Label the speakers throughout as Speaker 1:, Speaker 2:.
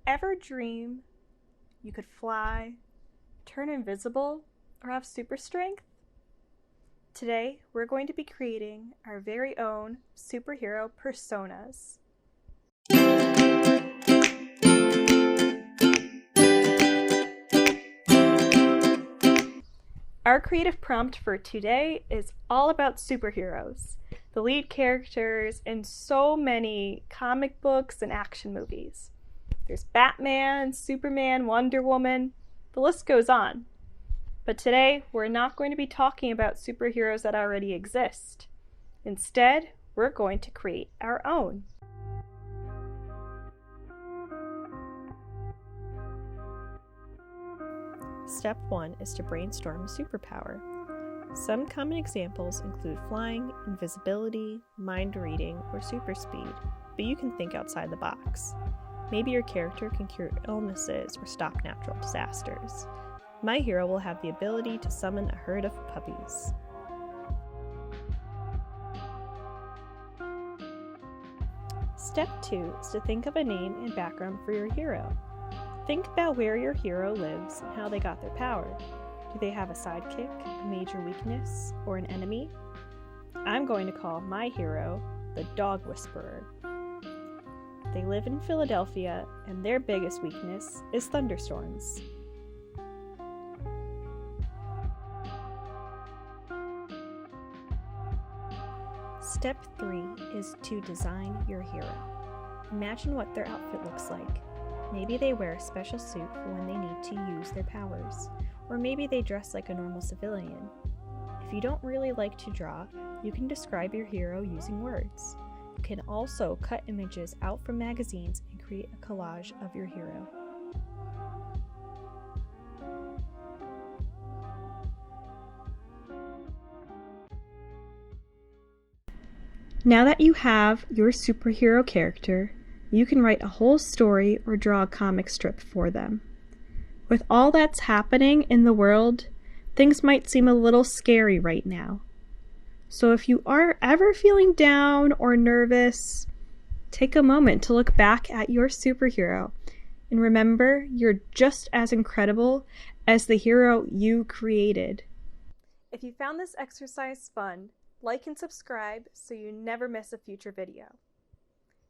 Speaker 1: ever dream you could fly, turn invisible, or have super strength? Today, we're going to be creating our very own superhero personas. Our creative prompt for today is all about superheroes, the lead characters in so many comic books and action movies. There's Batman, Superman, Wonder Woman, the list goes on. But today, we're not going to be talking about superheroes that already exist. Instead, we're going to create our own.
Speaker 2: Step 1 is to brainstorm a superpower. Some common examples include flying, invisibility, mind reading, or super speed, but you can think outside the box. Maybe your character can cure illnesses or stop natural disasters. My hero will have the ability to summon a herd of puppies. Step 2 is to think of a name and background for your hero. Think about where your hero lives and how they got their power. Do they have a sidekick, a major weakness, or an enemy? I'm going to call my hero the Dog Whisperer. They live in Philadelphia, and their biggest weakness is thunderstorms. Step 3 is to design your hero. Imagine what their outfit looks like. Maybe they wear a special suit for when they need to use their powers, or maybe they dress like a normal civilian. If you don't really like to draw, you can describe your hero using words. You can also cut images out from magazines and create a collage of your hero.
Speaker 1: Now that you have your superhero character, you can write a whole story or draw a comic strip for them. With all that's happening in the world, things might seem a little scary right now. So if you are ever feeling down or nervous, take a moment to look back at your superhero and remember you're just as incredible as the hero you created. If you found this exercise fun, like and subscribe so you never miss a future video.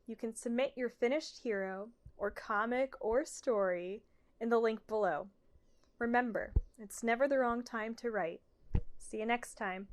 Speaker 1: You can submit your finished hero, or comic, or story in the link below. Remember, it's never the wrong time to write. See you next time.